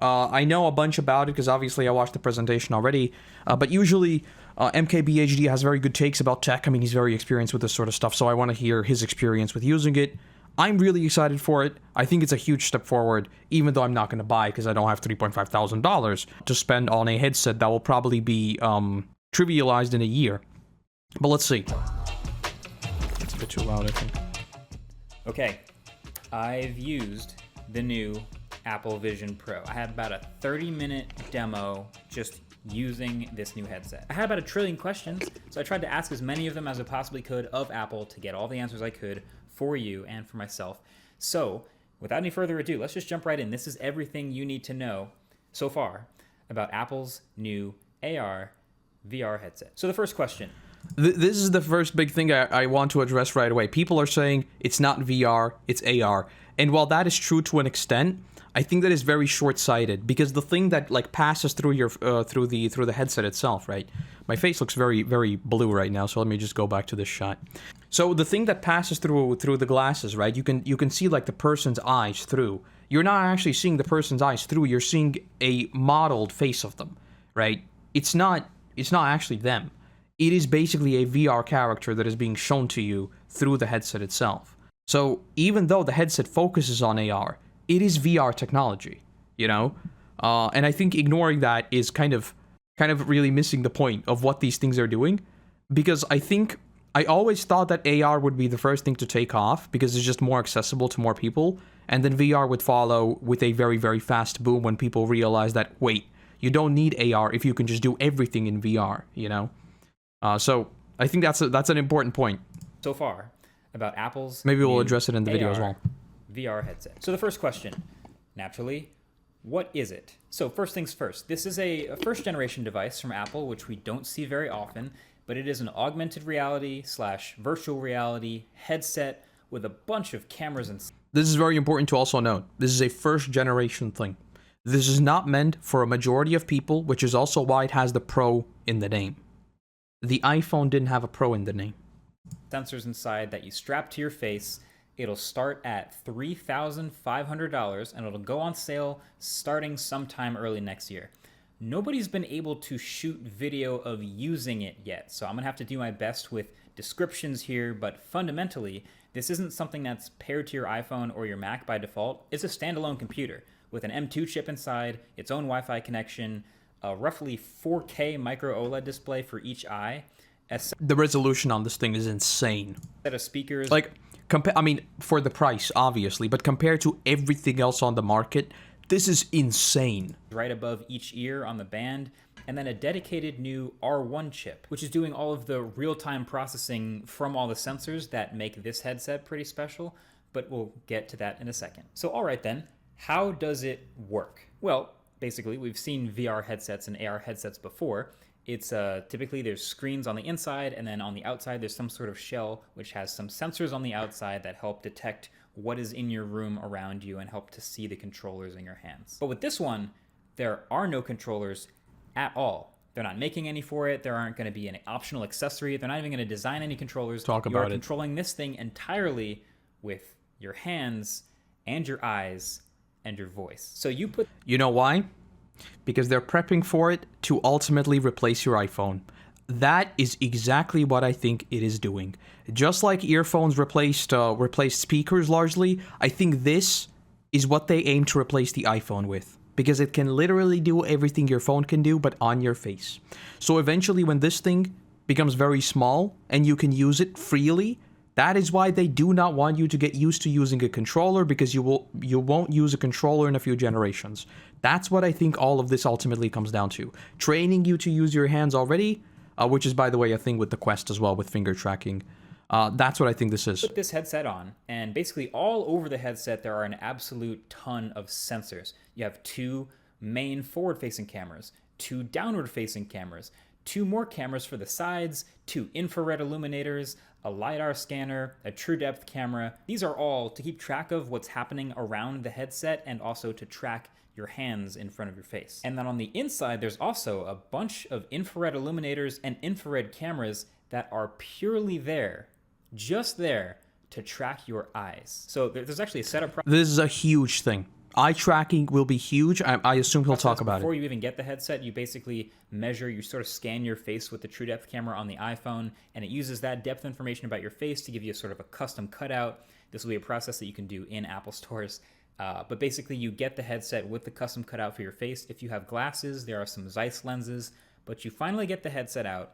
I know a bunch about it because obviously I watched the presentation already, but usually MKBHD has very good takes about tech. I mean, he's very experienced with this sort of stuff, so I want to hear his experience with using it. I'm really excited for it. I think it's a huge step forward, even though I'm not going to buy because I don't have $3.5 thousand to spend on a headset that will probably be trivialized in a year. But let's see. It's a bit too loud, I think. Okay, I've used the new Applevisionpro. I had about a 30-minute demo just using this new headset. I had about 1 trillion questions, so I tried to ask as many of them as I possibly could of Apple to get all the answers I could for you and for myself. So, without any further ado, let's just jump right in. This is everything you need to know so far about Apple's new AR VR headset. So the first question. This is the first big thing I want to address right away. People are saying it's not VR, it's AR. And while that is true to an extent, I think that is very short-sighted because the thing that like passes through your through the headset itself, right? My face looks very, very blue right now, so let me just go back to this shot. So the thing that passes through the glasses, right? You can see like the person's eyes through. You're not actually seeing the person's eyes through. You're seeing a modeled face of them, right? It's not actually them. It is basically a VR character that is being shown to you through the headset itself. So even though the headset focuses on AR, it is VR technology, you know? And I think ignoring that is kind of really missing the point of what these things are doing. Because I always thought that AR would be the first thing to take off because it's just more accessible to more people. And then VR would follow with a very, very fast boom when people realize that, wait, you don't need AR if you can just do everything in VR, you know? So I think that's an important point. So far about Apple's maybe we'll address it in the video as well. VR headset. So the first question, naturally, what is it? So first things first, this is a first generation device from Apple, which we don't see very often, but it is an augmented reality / virtual reality headset with a bunch of cameras and... This is very important to also note. This is a first generation thing. This is not meant for a majority of people, which is also why it has the Pro in the name. The iPhone didn't have a Pro in the name. Sensors inside that you strap to your face. It'll start at $3,500 and it'll go on sale starting sometime early next year. Nobody's been able to shoot video of using it yet, so I'm gonna have to do my best with descriptions here, but fundamentally, this isn't something that's paired to your iPhone or your Mac by default. It's a standalone computer with an M2 chip inside, its own Wi-Fi connection, a roughly 4K micro OLED display for each eye. The resolution on this thing is insane. Set of speakers. Like, I mean, for the price, obviously, but compared to everything else on the market, this is insane. Right above each ear on the band, and then a dedicated new R1 chip, which is doing all of the real-time processing from all the sensors that make this headset pretty special, but we'll get to that in a second. So all right then, how does it work? Well, basically, we've seen VR headsets and AR headsets before. It's typically there's screens on the inside, and then on the outside there's some sort of shell which has some sensors on the outside that help detect what is in your room around you and help to see the controllers in your hands. But with this one, there are no controllers at all. They're not making any for it. There aren't going to be an optional accessory. They're not even going to design any controllers. You are controlling this thing entirely with your hands and your eyes and your voice. So You know why? Because they're prepping for it to ultimately replace your iPhone. That is exactly what I think it is doing. Just like earphones replaced speakers largely, I think this is what they aim to replace the iPhone with. Because it can literally do everything your phone can do, but on your face. So eventually when this thing becomes very small and you can use it freely, that is why they do not want you to get used to using a controller, because you won't use a controller in a few generations. That's what I think all of this ultimately comes down to. Training you to use your hands already, which is, by the way, a thing with the Quest as well, with finger tracking. That's what I think this is. Put this headset on, and basically all over the headset there are an absolute ton of sensors. You have 2 main forward-facing cameras, 2 downward-facing cameras, 2 more cameras for the sides, 2 infrared illuminators, a LiDAR scanner, a true depth camera. These are all to keep track of what's happening around the headset and also to track your hands in front of your face. And then on the inside, there's also a bunch of infrared illuminators and infrared cameras that are purely there, just there, to track your eyes. So there's actually a setup. This is a huge thing. eye tracking will be huge. I assume he'll talk about Before it. you even get the headset, you basically measure, you sort of scan your face with the true depth camera on the iPhone, and it uses that depth information about your face to give you a sort of a custom cutout. This will be a process that you can do in Apple stores. But basically, you get the headset with the custom cutout for your face. If you have glasses, there are some Zeiss lenses, but you finally get the headset out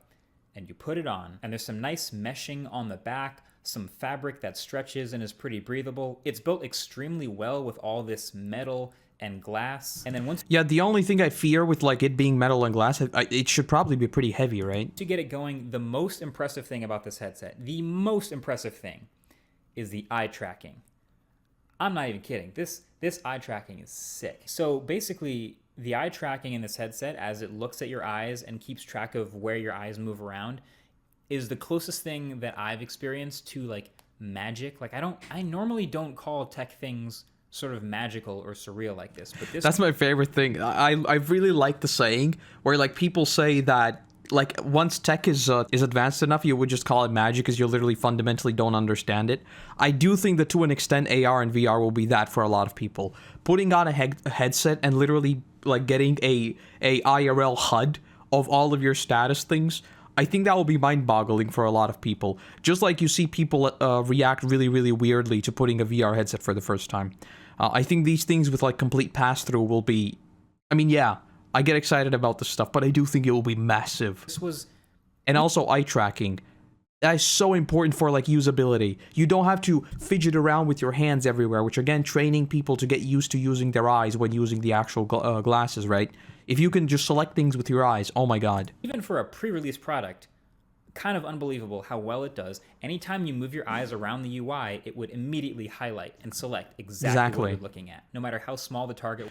and you put it on, and there's some nice meshing on the back, some fabric that stretches and is pretty breathable. It's built extremely well with all this metal and glass. And then once Yeah, the only thing I fear with like it being metal and glass, it should probably be pretty heavy, right? to get it going, the most impressive thing about this headset, the most impressive thing, is the eye tracking. I'm not even kidding. This eye tracking is sick. So basically, the eye tracking in this headset, as it looks at your eyes and keeps track of where your eyes move around, is the closest thing that I've experienced to like magic. Like I normally don't call tech things sort of magical or surreal like this, but this That's my favorite thing. I really like the saying where like people say that like once tech is advanced enough, you would just call it magic because you literally fundamentally don't understand it. I do think that to an extent, AR and VR will be that for a lot of people. Putting on a headset and literally like getting a IRL HUD of all of your status things, I think that will be mind-boggling for a lot of people. Just like you see people react really, really weirdly to putting a VR headset for the first time. I think these things with like complete pass-through will be... I mean, yeah, I get excited about this stuff, but I do think it will be massive. was And also eye tracking. That is so important for like usability. You don't have to fidget around with your hands everywhere, which again, training people to get used to using their eyes when using the actual glasses, right? If you can just select things with your eyes, oh my god. even for a pre-release product, kind of unbelievable how well it does. Anytime you move your eyes around the UI, it would immediately highlight and select exactly what you're looking at, no matter how small the target.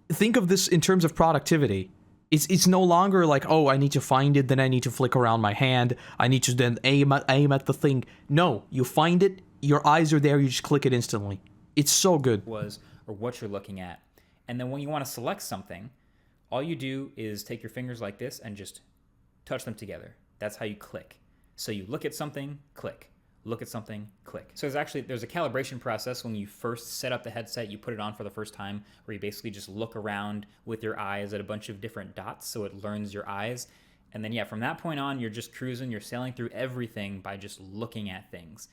Think of this in terms of productivity. It's no longer like, oh, I need to find it, then I need to flick around my hand, I need to then aim at the thing. No, you find it, your eyes are there, you just click it instantly. It's so good. Was or what you're looking at. And then when you want to select something, all you do is take your fingers like this and just touch them together. That's how you click. So you look at something, click. Look at something, click. So there's a calibration process when you first set up the headset, you put it on for the first time, where you basically just look around with your eyes at a bunch of different dots so it learns your eyes. And then, yeah, from that point on, you're just cruising, you're sailing through everything by just looking at things.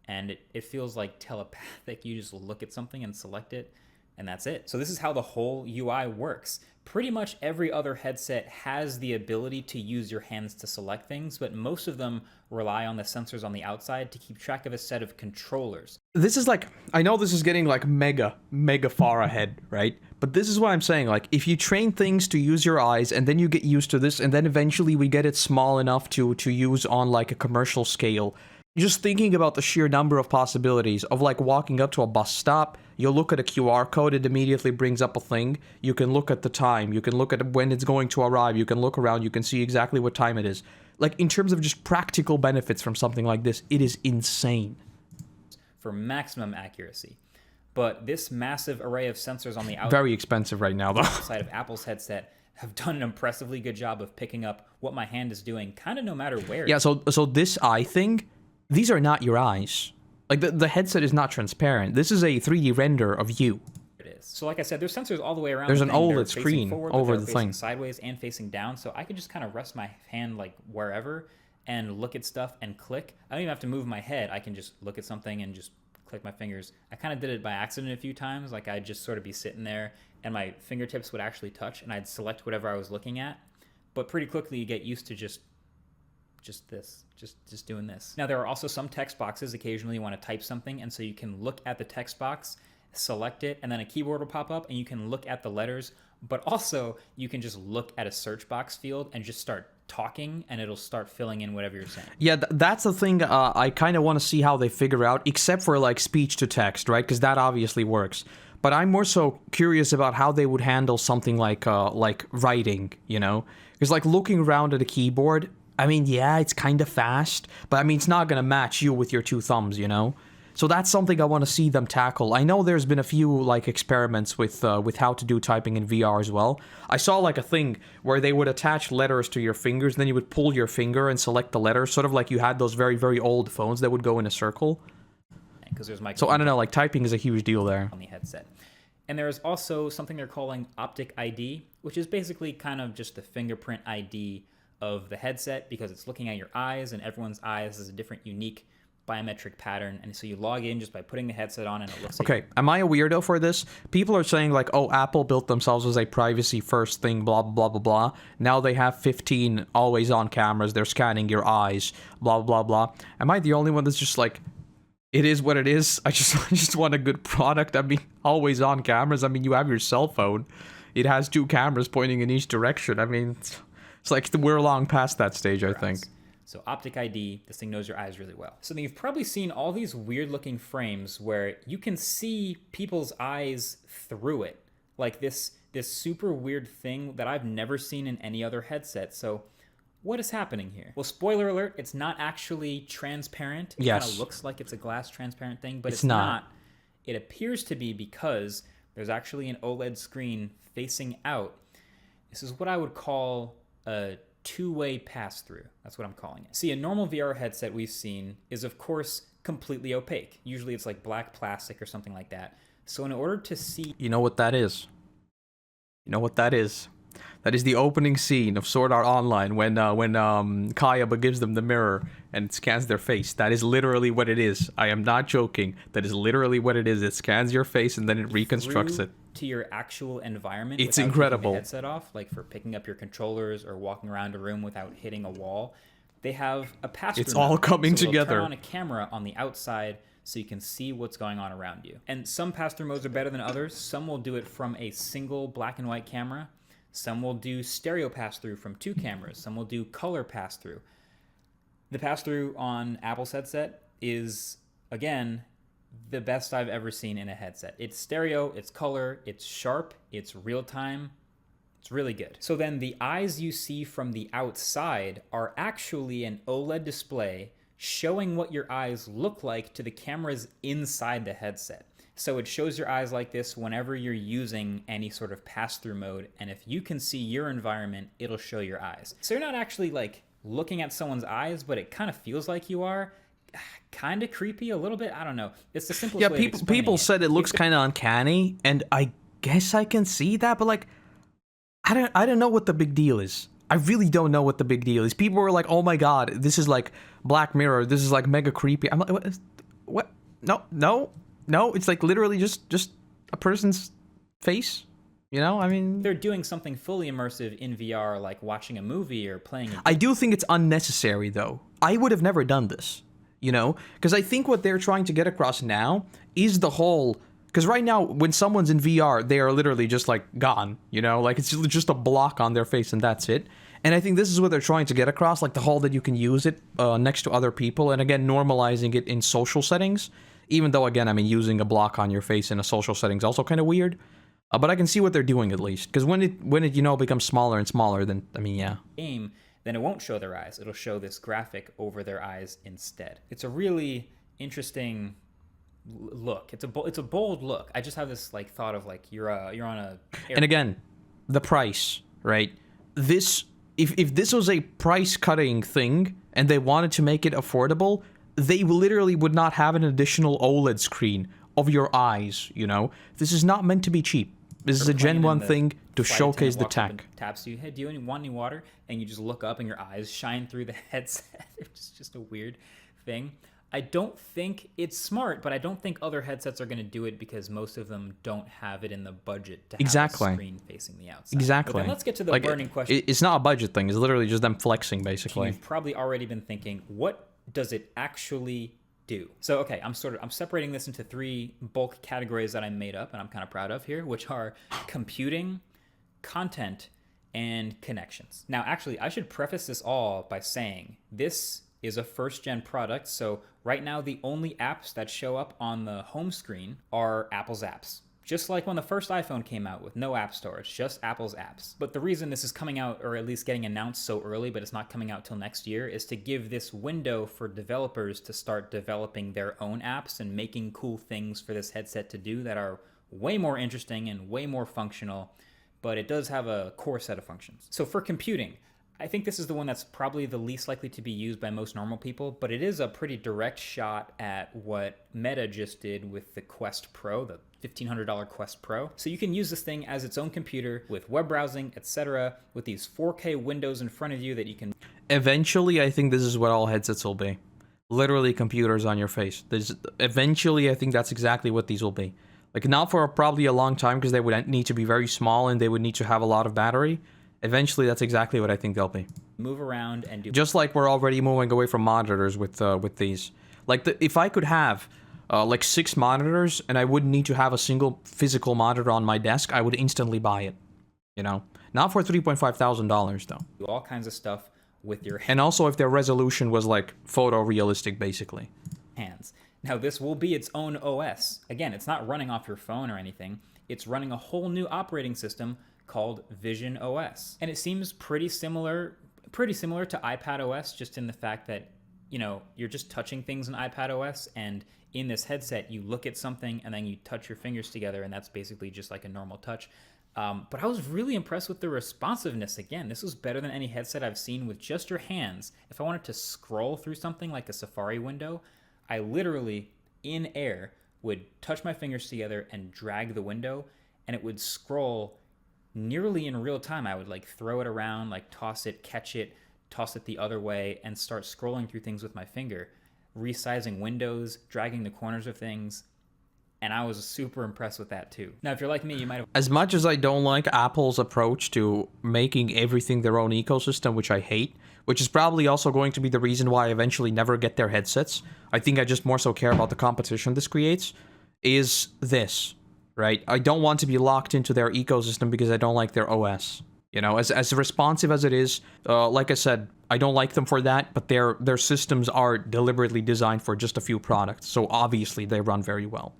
And it feels like telepathic. You just look at something and select it, and that's it. So this is how the whole UI works. Pretty much every other headset has the ability to use your hands to select things, but most of them rely on the sensors on the outside to keep track of a set of controllers. This is like, I know this is getting like mega far ahead, right? But this is what I'm saying, like, if you train things to use your eyes, and then you get used to this, and then eventually we get it small enough to use on like a commercial scale, just thinking about the sheer number of possibilities of like walking up to a bus stop, you'll look at a QR code, it immediately brings up a thing, you can look at the time, you can look at when it's going to arrive, you can look around, you can see exactly what time it is. Like, in terms of just practical benefits from something like this, it is insane. For maximum accuracy. But this massive array of sensors on the Very expensive right now, though. outside of Apple's headset have done an impressively good job of picking up what my hand is doing, kind of no matter where. Yeah, so this eye thing, these are not your eyes. Like, the headset is not transparent. This is a 3D render of you. It is. So like I said, there's sensors all the way around. There's the an thing. They're OLED facing screen forward, but over they're the facing thing. sideways and facing down, so I could just kind of rest my hand like wherever and look at stuff and click. I don't even have to move my head. I can just look at something and just click my fingers. I kind of did it by accident a few times. Like, I'd just sort of be sitting there and my fingertips would actually touch and I'd select whatever I was looking at. But pretty quickly you get used to just doing this. Now, there are also some text boxes. Occasionally you want to type something, and so you can look at the text box, select it, and then a keyboard will pop up and you can look at the letters, but also you can just look at a search box field and just start talking and it'll start filling in whatever you're saying. Yeah, that's the thing I kind of want to see how they figure out, except for like speech to text, right? Because that obviously works. But I'm more so curious about how they would handle something like writing, you know? Because like looking around at a keyboard, I mean, yeah, it's kind of fast, but I mean, it's not going to match you with your two thumbs, you know? So that's something I want to see them tackle. I know there's been a few like experiments with how to do typing in VR as well. I saw like a thing where they would attach letters to your fingers, and then you would pull your finger and select the letter, sort of like you had those very, very old phones that would go in a circle. Because there's So I don't know, like typing is a huge deal there. on the headset. And there's also something they're calling Optic ID, which is basically kind of just the fingerprint ID of the headset because it's looking at your eyes, and everyone's eyes is a different, unique biometric pattern. And so you log in just by putting the headset on, and it looks like... Okay, am I a weirdo for this? People are saying like, oh, Apple built themselves as a privacy first thing, blah, blah, blah, blah. Now they have 15 always on cameras. They're scanning your eyes, blah, blah, blah. Am I the only one that's just like, it is what it is? I just want a good product. I mean, always on cameras. I mean, you have your cell phone. It has 2 cameras pointing in each direction. I mean, it's like we're long past that stage, I think. So Optic ID, this thing knows your eyes really well. So then you've probably seen all these weird looking frames where you can see people's eyes through it. Like this super weird thing that I've never seen in any other headset. So what is happening here? Well, spoiler alert, it's not actually transparent. It kind of looks like it's a glass transparent thing, but it's not. It appears to be because there's actually an OLED screen facing out. This is what I would call a two-way pass-through. That's what I'm calling it. See, a normal VR headset we've seen is, of course, completely opaque. Usually it's like black plastic or something like that. So in order to see... You know what that is? You know what that is? That is the opening scene of Sword Art Online when Kayaba gives them the mirror and it scans their face. That is literally what it is. I am not joking. That is literally what it is. It scans your face and then it reconstructs it to your actual environment. It's incredible. The headset off, like for picking up your controllers or walking around a room without hitting a wall. They have a pass-through. It's all coming together. Turn on a camera on the outside so you can see what's going on around you. And some pass-through modes are better than others. Some will do it from a single black and white camera. Some will do stereo pass-through from 2 cameras. Some will do color pass-through. The pass-through on Apple's headset is, again, the best I've ever seen in a headset. It's stereo, it's color, it's sharp, it's real-time. It's really good. So then the eyes you see from the outside are actually an OLED display showing what your eyes look like to the cameras inside the headset. So it shows your eyes like this whenever you're using any sort of pass-through mode, and if you can see your environment, it'll show your eyes. So you're not actually like looking at someone's eyes, but it kind of feels like you are. Kind of creepy a little bit. I don't know. It's the simplest way of explaining people said it looks kind of uncanny, and I guess I can see that, but like, I don't know what the big deal is. I really don't know what the big deal is. People were like, "Oh my god, this is like Black Mirror. This is like mega creepy." I'm like, "What? No. It's like literally just a person's face." You know, I mean, they're doing something fully immersive in VR, like watching a movie or playing a game. I do think it's unnecessary, though. I would have never done this, you know? Because I think what they're trying to get across now is the whole... Because right now, when someone's in VR, they are literally just, like, gone, you know? Like, it's just a block on their face and that's it. And I think this is what they're trying to get across, like, the whole that you can use it next to other people. And again, normalizing it in social settings. Even though, again, I mean, using a block on your face in a social setting is also kind of weird. But I can see what they're doing at least, because when it you know becomes smaller and smaller, then I mean game, then it won't show their eyes. It'll show this graphic over their eyes instead. It's a really interesting look. It's a bold look. I just have this like thought of like you're on a. And again, the price, right? This if this was a price cutting thing and they wanted to make it affordable, they literally would not have an additional OLED screen of your eyes. You know, this is not meant to be cheap. This is a Gen 1 thing to showcase the tech. Taps you, hey, do you want any water? And you just look up and your eyes shine through the headset. It's just a weird thing. I don't think it's smart, but I don't think other headsets are going to do it because most of them don't have it in the budget to have a screen facing the outside. Exactly. But then let's get to the burning question. It's not a budget thing. It's literally just them flexing, basically. You've probably already been thinking, what does it actually do? So, okay, I'm separating this into 3 bulk categories that I made up and I'm kind of proud of here, which are computing, content, and connections. Now, actually, I should preface this all by saying this is a first-gen product, so right now the only apps that show up on the home screen are Apple's apps. Just like when the first iPhone came out with no app store, it's just Apple's apps. But the reason this is coming out, or at least getting announced so early, but it's not coming out till next year, is to give this window for developers to start developing their own apps and making cool things for this headset to do that are way more interesting and way more functional, but it does have a core set of functions. So for computing, I think this is the one that's probably the least likely to be used by most normal people, but it is a pretty direct shot at what Meta just did with the Quest Pro, the $1,500 Quest Pro. So you can use this thing as its own computer with web browsing, etc., with these 4K windows in front of you that you can... Eventually, I think this is what all headsets will be. Literally computers on your face. Eventually, I think that's exactly what these will be. Like, not for probably a long time, because they would need to be very small and they would need to have a lot of battery. Eventually, that's exactly what I think they'll be. Move around and do... Just like we're already moving away from monitors with these. Like, if I could have, like, 6 monitors and I wouldn't need to have a single physical monitor on my desk, I would instantly buy it. You know? Not for $3,500, though. Do all kinds of stuff with your And also if their resolution was, like, photorealistic, basically. hands. Now, this will be its own OS. Again, it's not running off your phone or anything. It's running a whole new operating system called Vision OS. And it seems pretty similar to iPad OS, just in the fact that, you know, you're just touching things in iPad OS, and in this headset, you look at something and then you touch your fingers together, and that's basically just like a normal touch. But I was really impressed with the responsiveness. Again, this was better than any headset I've seen with just your hands. If I wanted to scroll through something like a Safari window, I literally, in air, would touch my fingers together and drag the window, and it would scroll nearly in real time. I would like throw it around, like toss it, catch it, toss it the other way, and start scrolling through things with my finger, resizing windows, dragging the corners of things. And I was super impressed with that too. Now, if you're like me, you might have... As much as I don't like Apple's approach to making everything their own ecosystem, which I hate, which is probably also going to be the reason why I eventually never get their headsets, I think I just more so care about the competition this creates, is this, right? I don't want to be locked into their ecosystem because I don't like their OS. You know, as responsive as it is, like I said, I don't like them for that, but their systems are deliberately designed for just a few products, so obviously they run very well.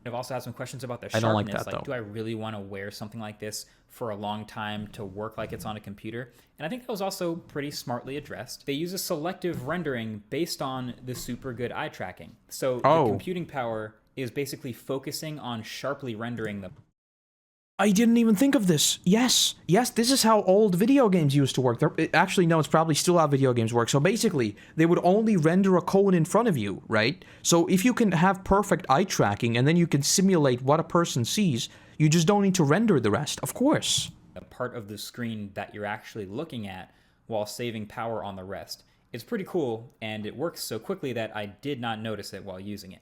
I've also had some questions about their I sharpness. don't like that, though. Do I really want to wear something like this for a long time to work like it's on a computer? And I think that was also pretty smartly addressed. They use a selective rendering based on the super good eye tracking. So the computing power is basically focusing on sharply rendering the... I didn't even think of this. Yes, this is how old video games used to work. Actually, no, it's probably still how video games work. So basically, they would only render a cone in front of you, right? So if you can have perfect eye tracking and then you can simulate what a person sees, you just don't need to render the rest, of course. A part of the screen that you're actually looking at while saving power on the rest. It's pretty cool, and it works so quickly that I did not notice it while using it.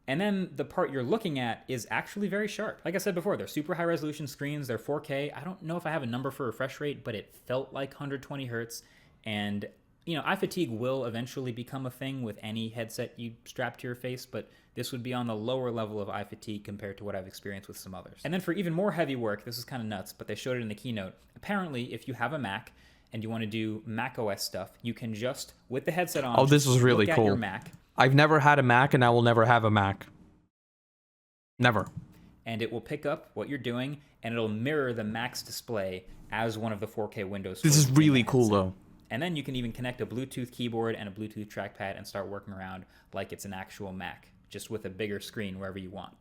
And then the part you're looking at is actually very sharp. Like I said before, they're super high resolution screens, they're 4K. I don't know if I have a number for refresh rate, but it felt like 120 hertz. And, you know, eye fatigue will eventually become a thing with any headset you strap to your face, but this would be on the lower level of eye fatigue compared to what I've experienced with some others. And then for even more heavy work, this is kind of nuts, but they showed it in the keynote. Apparently, if you have a Mac and you want to do Mac OS stuff, you can just, with the headset on, this is really look cool. at your Mac. I've never had a Mac, and I will never have a Mac. Never. And it will pick up what you're doing, and it'll mirror the Mac's display as one of the 4K windows. This is really cool, though. And then you can even connect a Bluetooth keyboard and a Bluetooth trackpad and start working around like it's an actual Mac, just with a bigger screen wherever you want.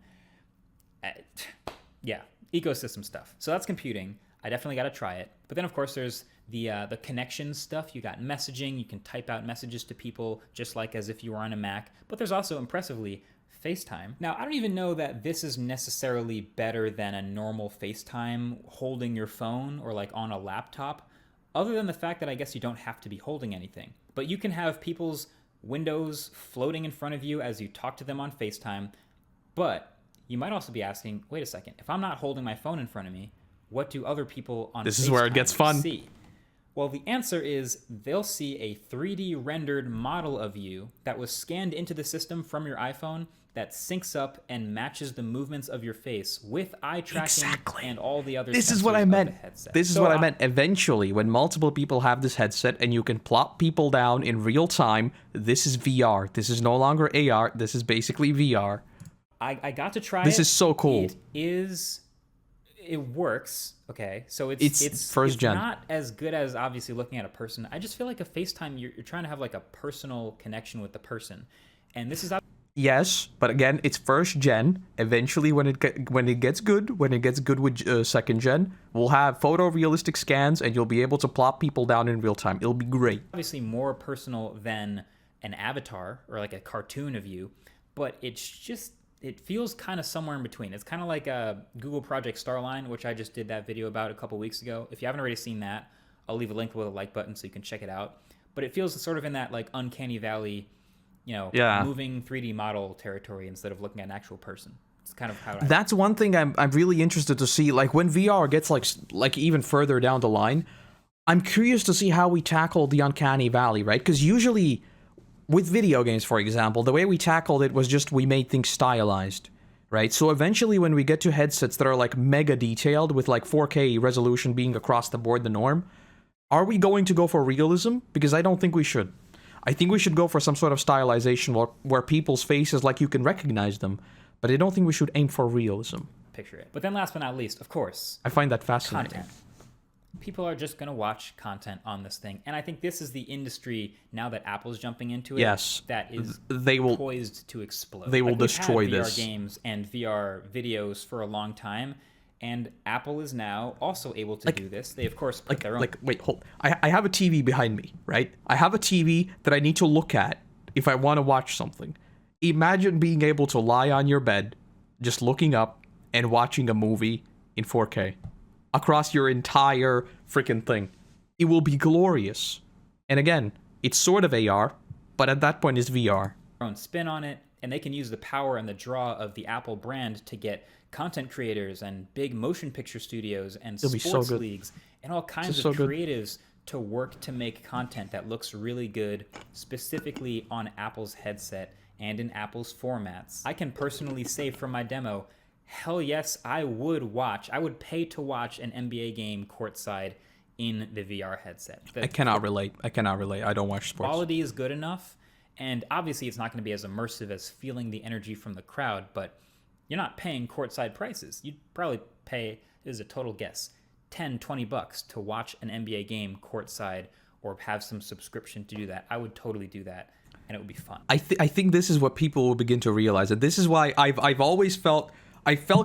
Yeah, ecosystem stuff. So that's computing. I definitely got to try it. But then, of course, there's the connection stuff. You got messaging. You can type out messages to people just like as if you were on a Mac. But there's also, impressively, FaceTime. Now, I don't even know that this is necessarily better than a normal FaceTime holding your phone or like on a laptop, other than the fact that I guess you don't have to be holding anything. But you can have people's windows floating in front of you as you talk to them on FaceTime. But you might also be asking, wait a second, if I'm not holding my phone in front of me, what do other people on This is where it gets fun. see? Well, the answer is they'll see a 3D rendered model of you that was scanned into the system from your iPhone that syncs up and matches the movements of your face with eye tracking and all the other This is what I meant. This is what I meant. Eventually, when multiple people have this headset and you can plop people down in real time, this is VR. This is no longer AR. This is basically VR. I got to try it. This is so cool. It works, okay? So it's first gen. Not as good as obviously looking at a person. I just feel like a FaceTime, you're trying to have like a personal connection with the person. And this is Yes, but again, it's first gen. Eventually, when it gets good, with second gen, we'll have photorealistic scans, and you'll be able to plop people down in real time. It'll be great. Obviously more personal than an avatar or like a cartoon of you, but it feels kind of somewhere in between. It's kind of like a Google Project Starline, which I just did that video about a couple weeks ago. If you haven't already seen that, I'll leave a link with a like button so you can check it out. But it feels sort of in that like uncanny valley, Yeah. moving 3D model territory instead of looking at an actual person. It's kind of how That's one thing I'm really interested to see. Like when VR gets like even further down the line, I'm curious to see how we tackle the uncanny valley, right? Because usually with video games, for example, the way we tackled it was just we made things stylized, right? So eventually when we get to headsets that are like mega detailed with like 4K resolution being across the board the norm, are we going to go for realism? Because I don't think we should. I think we should go for some sort of stylization where people's faces, like, you can recognize them. But I don't think we should aim for realism. picture it. But then last but not least, of course, I find that fascinating. content. People are just going to watch content on this thing. And I think this is the industry, now that Apple's jumping into it, Yes. that is They will poised to explode. they will We've destroy had VR this. games and VR videos for a long time, and Apple is now also able to do this. They, of course, put their own... Wait, hold. I have a TV behind me, right? I have a TV that I need to look at if I want to watch something. Imagine being able to lie on your bed, just looking up and watching a movie in 4K across your entire freaking thing. It will be glorious. And again, it's sort of AR, but at that point it's VR. own spin on it, and they can use the power and the draw of the Apple brand to get content creators and big motion picture studios and It'll be so sports good. leagues and all kinds so of good. creatives to work to make content that looks really good, specifically on Apple's headset and in Apple's formats. I can personally say from my demo, hell yes, I would pay to watch an NBA game courtside in the VR headset. I cannot relate. I don't watch sports. Quality is good enough, and obviously it's not going to be as immersive as feeling the energy from the crowd, but you're not paying courtside prices. You'd probably pay, this is a total guess, $10-$20 to watch an NBA game courtside or have some subscription to do that. I would totally do that, and it would be fun. I think this is what people will begin to realize, and this is why I've always felt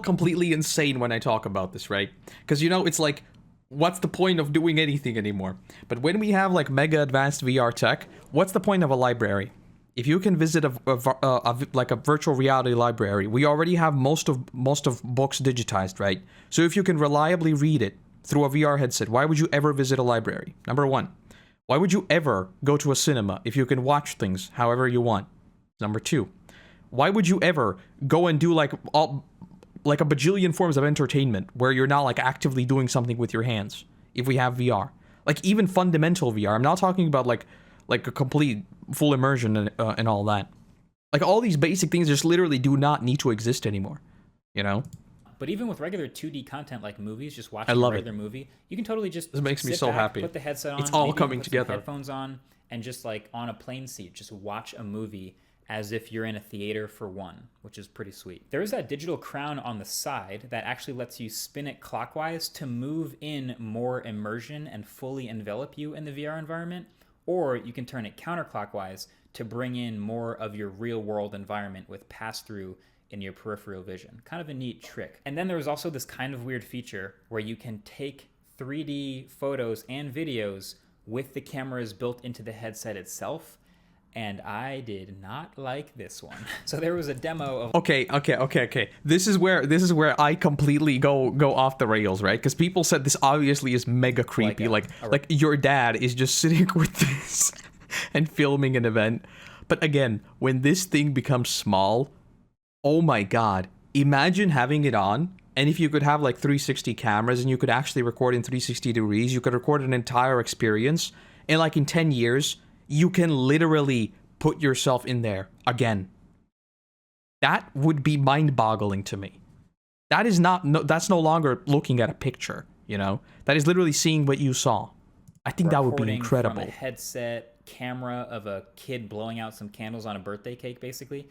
completely insane when I talk about this, right? Because it's like, what's the point of doing anything anymore? But when we have like mega advanced VR tech, what's the point of a library? If you can visit a virtual reality library, we already have most of books digitized, right? So if you can reliably read it through a VR headset, why would you ever visit a library? Number one. Why would you ever go to a cinema if you can watch things however you want? Number two. Why would you ever go and do like a bajillion forms of entertainment where you're not like actively doing something with your hands if we have VR? Like even fundamental VR. I'm not talking about like a complete full immersion and all that. Like all these basic things just literally do not need to exist anymore, But even with regular 2D content like movies, just watching love a regular movie, you can totally just This makes me sit so back, happy. put the headset on, It's all maybe coming put some together. headphones on, and just like on a plane seat, just watch a movie as if you're in a theater for one, which is pretty sweet. There is that digital crown on the side that actually lets you spin it clockwise to move in more immersion and fully envelop you in the VR environment, or you can turn it counterclockwise to bring in more of your real world environment with pass-through in your peripheral vision. Kind of a neat trick. And then there's also this kind of weird feature where you can take 3D photos and videos with the cameras built into the headset itself. And I did not like this one. So there was a demo of... Okay. This is where I completely go off the rails, right? Because people said this obviously is mega creepy. Like your dad is just sitting with this and filming an event. But again, when this thing becomes small, oh my god! Imagine having it on, and if you could have like 360 cameras and you could actually record in 360 degrees, you could record an entire experience. And like in 10 years, you can literally put yourself in there again. That would be mind-boggling to me. That's no longer looking at a picture, That is literally seeing what you saw. I think that would be incredible. From a headset camera of a kid blowing out some candles on a birthday cake, basically.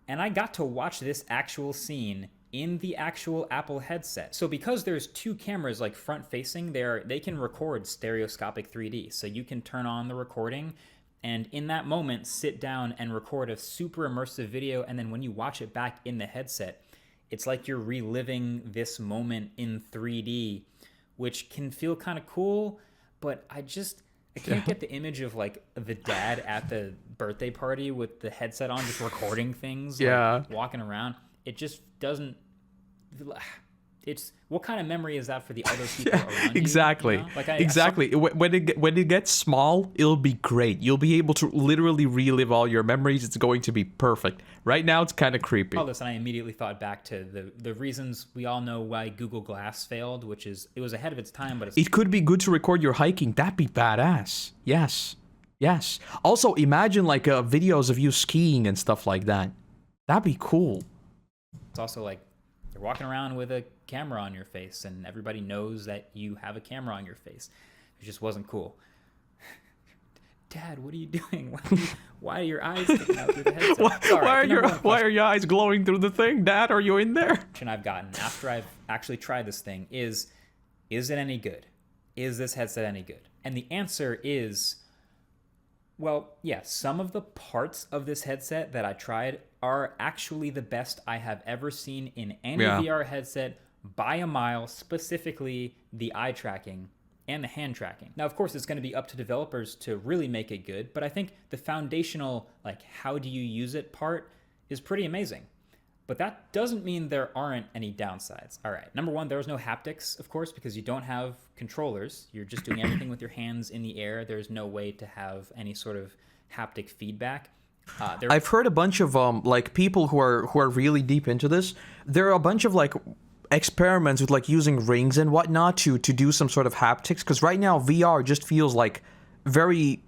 And I got to watch this actual scene in the actual Apple headset. So because there's two cameras like front facing, they can record stereoscopic 3D. So you can turn on the recording and in that moment sit down and record a super immersive video, and then when you watch it back in the headset, it's like you're reliving this moment in 3D, which can feel kind of cool, but I can't get the image of like the dad at the birthday party with the headset on just recording things, like, walking around. It just doesn't. It's what kind of memory is that for the other people around exactly. you? You know? Like exactly. When it gets small, it'll be great. You'll be able to literally relive all your memories. It's going to be perfect. Right now, it's kind of creepy. All this, and I immediately thought back to the reasons we all know why Google Glass failed, which is it was ahead of its time, but it could be good to record your hiking. That'd be badass. Yes. Also, imagine like videos of you skiing and stuff like that. That'd be cool. It's also like you're walking around with a camera on your face, and everybody knows that you have a camera on your face. It just wasn't cool. Dad, what are you doing? Why are your eyes sticking out through the headset? Why are your eyes glowing through the thing? Dad, are you in there? Question I've gotten after I've actually tried this thing is it any good? Is this headset any good? And the answer is, well, yeah, some of the parts of this headset that I tried are actually the best I have ever seen in any VR headset by a mile, specifically the eye tracking and the hand tracking. Now, of course, it's going to be up to developers to really make it good, but I think the foundational, like, how do you use it part is pretty amazing. But that doesn't mean there aren't any downsides. All right, number one, there's no haptics, of course, because you don't have controllers. You're just doing everything with your hands in the air. There's no way to have any sort of haptic feedback. I've heard a bunch of like people who are really deep into this. There are a bunch of like experiments with like using rings and whatnot to do some sort of haptics, because right now VR just feels like very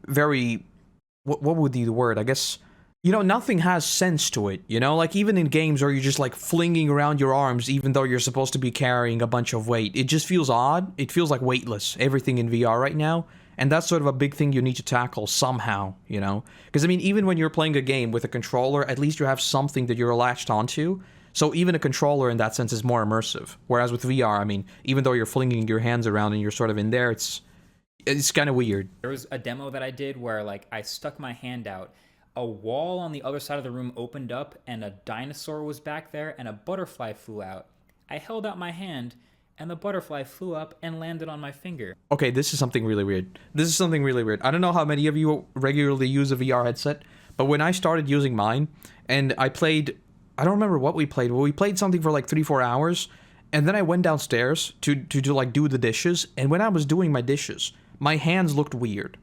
what would be the word? I guess, you know, nothing has sense to it, you know, like even in games where you're just like flinging around your arms even though you're supposed to be carrying a bunch of weight. It just feels odd. It feels like weightless, everything in VR right now. And that's sort of a big thing you need to tackle somehow, you know? Because, I mean, even when you're playing a game with a controller, at least you have something that you're latched onto. So even a controller in that sense is more immersive. Whereas with VR, I mean, even though you're flinging your hands around and you're sort of in there, it's kind of weird. There was a demo that I did where, like, I stuck my hand out. A wall on the other side of the room opened up, and a dinosaur was back there, and a butterfly flew out. I held out my hand, and the butterfly flew up and landed on my finger. Okay, this is something really weird. I don't know how many of you regularly use a VR headset, but when I started using mine, and I played, I don't remember what we played, but we played something for like 3-4 hours, and then I went downstairs to like do the dishes, and when I was doing my dishes, my hands looked weird.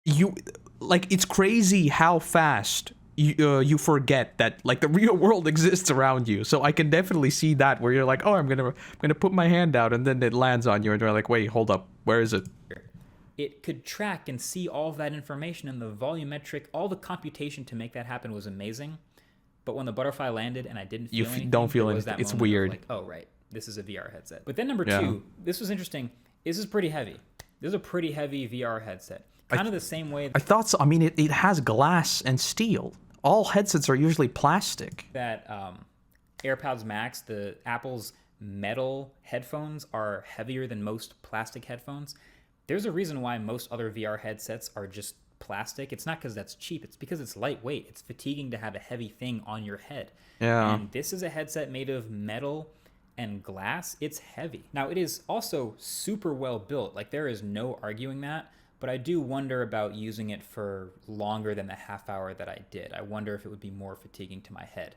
It's crazy how fast you forget that like the real world exists around you. So I can definitely see that where you're like, oh, I'm gonna put my hand out, and then it lands on you, and you're like, wait, hold up, where is it? It could track and see all of that information, and the volumetric, all the computation to make that happen was amazing. But when the butterfly landed and I didn't feel anything, don't feel anything. It's weird. Like, oh right, this is a VR headset. But then number two, this was interesting. This is pretty heavy. This is a pretty heavy VR headset. Kind of the same way. I thought so. I mean, it has glass and steel. All headsets are usually plastic. That AirPods Max, the Apple's metal headphones, are heavier than most plastic headphones. There's a reason why most other VR headsets are just plastic. It's not because that's cheap. It's because it's lightweight. It's fatiguing to have a heavy thing on your head. Yeah. And this is a headset made of metal and glass. It's heavy. Now, it is also super well built. Like, there is no arguing that. But I do wonder about using it for longer than the half hour that I did. I wonder if it would be more fatiguing to my head.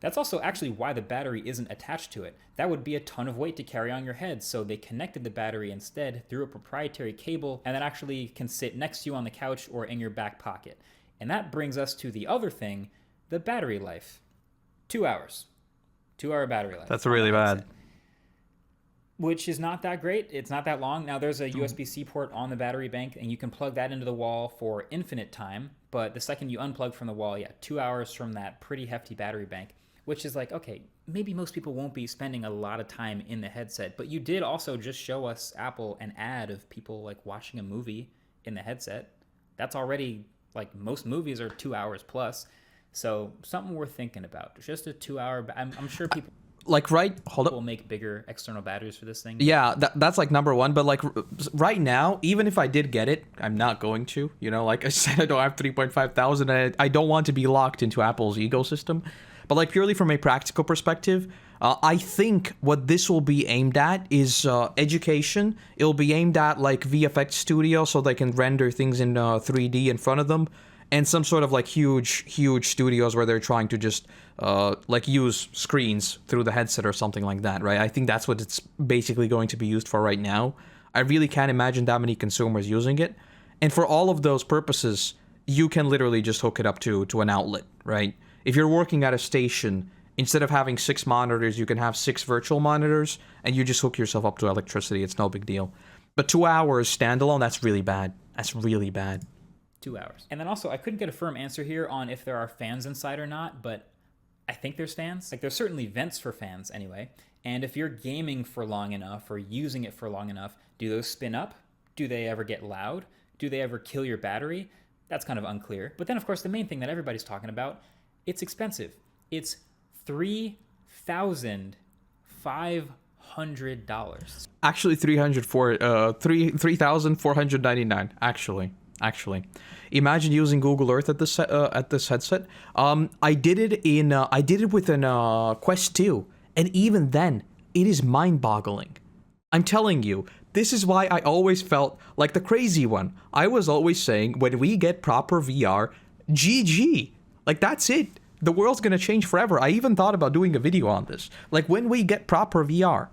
That's also actually why the battery isn't attached to it. That would be a ton of weight to carry on your head, so they connected the battery instead through a proprietary cable, and that actually can sit next to you on the couch or in your back pocket. And that brings us to the other thing, the battery life. 2 hours. 2-hour battery life. That's really bad. Which is not that great. It's not that long. Now, there's a USB-C port on the battery bank, and you can plug that into the wall for infinite time. But the second you unplug from the wall, 2 hours from that pretty hefty battery bank, which is like, okay, maybe most people won't be spending a lot of time in the headset. But you did also just show us, Apple, an ad of people like watching a movie in the headset. That's already, like, most movies are 2 hours plus. So something worth thinking about. Just a 2 hour, I'm sure people... like hold up. We'll make bigger external batteries for this thing. Yeah, that's like number one. But like right now, even if I did get it, I'm not going to. You know, like I said, I don't have 3.5 thousand. I don't want to be locked into Apple's ecosystem. But like purely from a practical perspective, I think what this will be aimed at is education. It'll be aimed at like VFX Studio, so they can render things in 3D in front of them, and some sort of like huge studios where they're trying to just like use screens through the headset or something like that, right? I think that's what it's basically going to be used for right now. I really can't imagine that many consumers using it. And for all of those purposes, you can literally just hook it up to an outlet, right? If you're working at a station, instead of having 6 monitors, you can have 6 virtual monitors, and you just hook yourself up to electricity. It's no big deal. But 2 hours standalone, that's really bad. That's really bad. 2 hours. And then also, I couldn't get a firm answer here on if there are fans inside or not, but I think there's fans. Like, there's certainly vents for fans anyway. And if you're gaming for long enough or using it for long enough, do those spin up? Do they ever get loud? Do they ever kill your battery? That's kind of unclear. But then, of course, the main thing that everybody's talking about, it's expensive. It's $3,500. Actually, $3,499. Actually, imagine using Google Earth at this headset. I did it with an Quest 2, and even then, it is mind-boggling. I'm telling you, this is why I always felt like the crazy one. I was always saying, when we get proper VR, GG. Like, that's it. The world's gonna change forever. I even thought about doing a video on this. Like, when we get proper VR,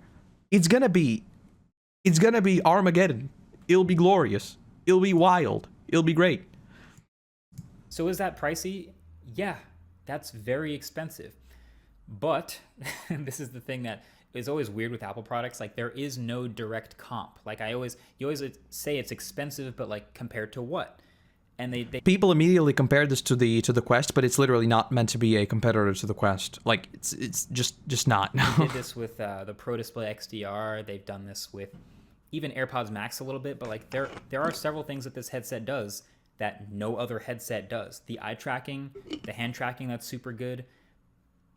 it's gonna be Armageddon. It'll be glorious. It'll be wild. It'll be great. So is that pricey? Yeah, that's very expensive. But this is the thing that is always weird with Apple products. Like, there is no direct comp. Like, you always say it's expensive, but like, compared to what? And they people immediately compared this to the Quest, but it's literally not meant to be a competitor to the Quest. Like, it's just not. They did this with the Pro Display XDR. They've done this with even AirPods Max a little bit, but like there are several things that this headset does that no other headset does. The eye tracking, the hand tracking, that's super good.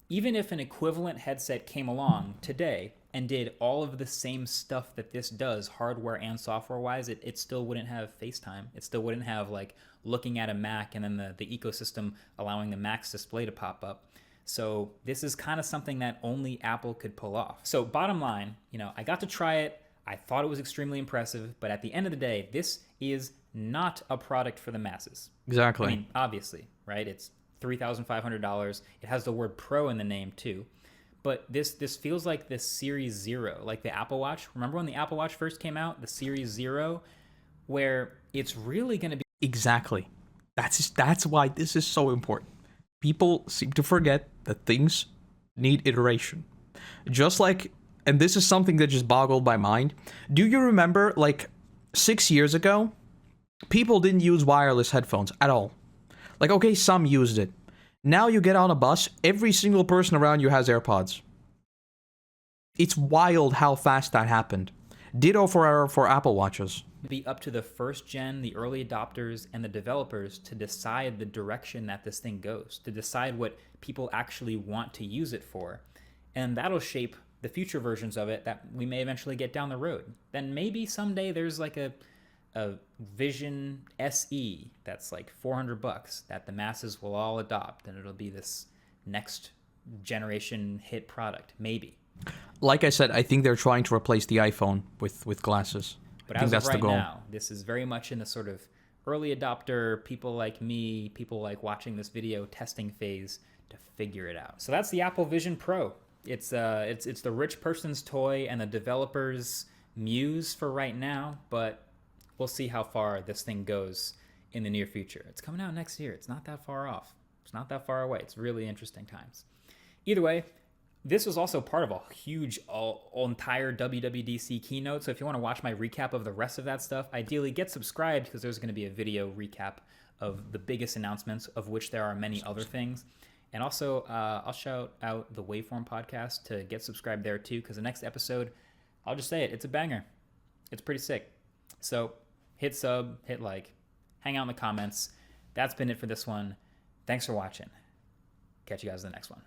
Even if an equivalent headset came along today and did all of the same stuff that this does, hardware and software wise, it still wouldn't have FaceTime. It still wouldn't have like looking at a Mac and then the ecosystem allowing the Mac's display to pop up. So this is kind of something that only Apple could pull off. So bottom line, I got to try it. I thought it was extremely impressive, but at the end of the day, this is not a product for the masses. Exactly. I mean, obviously, right? It's $3,500. It has the word Pro in the name too. But this feels like the Series Zero, like the Apple Watch. Remember when the Apple Watch first came out, the Series Zero, where it's really going to be... Exactly. That's why this is so important. People seem to forget that things need iteration. Just like, and this is something that just boggled my mind. Do you remember, like, 6 years ago, people didn't use wireless headphones at all? Like, okay, some used it. Now you get on a bus, every single person around you has AirPods. It's wild how fast that happened. Ditto for Apple Watches. Be up to the first gen, the early adopters, and the developers to decide the direction that this thing goes, to decide what people actually want to use it for. And that'll shape the future versions of it that we may eventually get down the road. Then maybe someday there's like a Vision SE that's like $400 that the masses will all adopt, and it'll be this next generation hit product, maybe. Like I said, I think they're trying to replace the iPhone with glasses. But I think as that's of right the goal. now, this is very much in the sort of early adopter, people like me, people like watching this video testing phase to figure it out. So that's the Apple Vision Pro. It's the rich person's toy and the developer's muse for right now, but we'll see how far this thing goes in the near future. It's coming out next year. It's not that far off. It's not that far away. It's really interesting times. Either way, this was also part of a huge entire WWDC keynote. So if you want to watch my recap of the rest of that stuff, ideally get subscribed because there's going to be a video recap of the biggest announcements, of which there are many other things. And also, I'll shout out the Waveform podcast to get subscribed there too, because the next episode, I'll just say it, it's a banger. It's pretty sick. So hit sub, hit like, hang out in the comments. That's been it for this one. Thanks for watching. Catch you guys in the next one.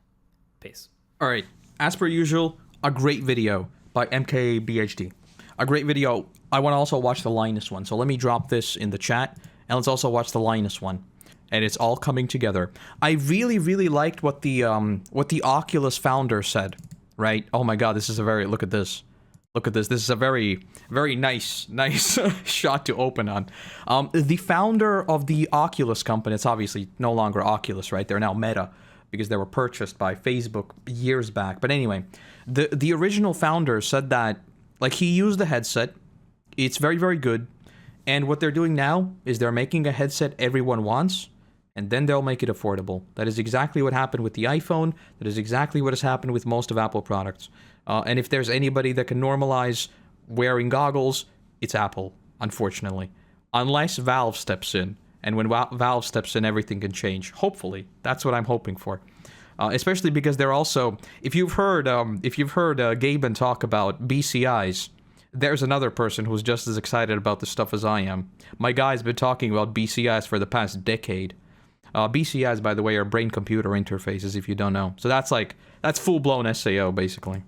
Peace. All right, as per usual, a great video by MKBHD. A great video. I want to also watch the Linus one, so let me drop this in the chat, and let's also watch the Linus one. And it's all coming together. I really, really liked what the Oculus founder said. Right? Oh my God, this is a very look at this. Look at this. This is a very, very nice shot to open on. The founder of the Oculus company, it's obviously no longer Oculus, right? They're now Meta because they were purchased by Facebook years back. But anyway, the original founder said that, like, he used the headset. It's very, very good. And what they're doing now is they're making a headset everyone wants, and then they'll make it affordable. That is exactly what happened with the iPhone. That is exactly what has happened with most of Apple products. And if there's anybody that can normalize wearing goggles, it's Apple, unfortunately. Unless Valve steps in. And when Valve steps in, everything can change. Hopefully. That's what I'm hoping for. Especially because they're also... If you've heard Gaben talk about BCIs, there's another person who's just as excited about this stuff as I am. My guy's been talking about BCIs for the past decade. BCIs, by the way, are brain-computer interfaces, if you don't know. So that's full-blown SAO, basically.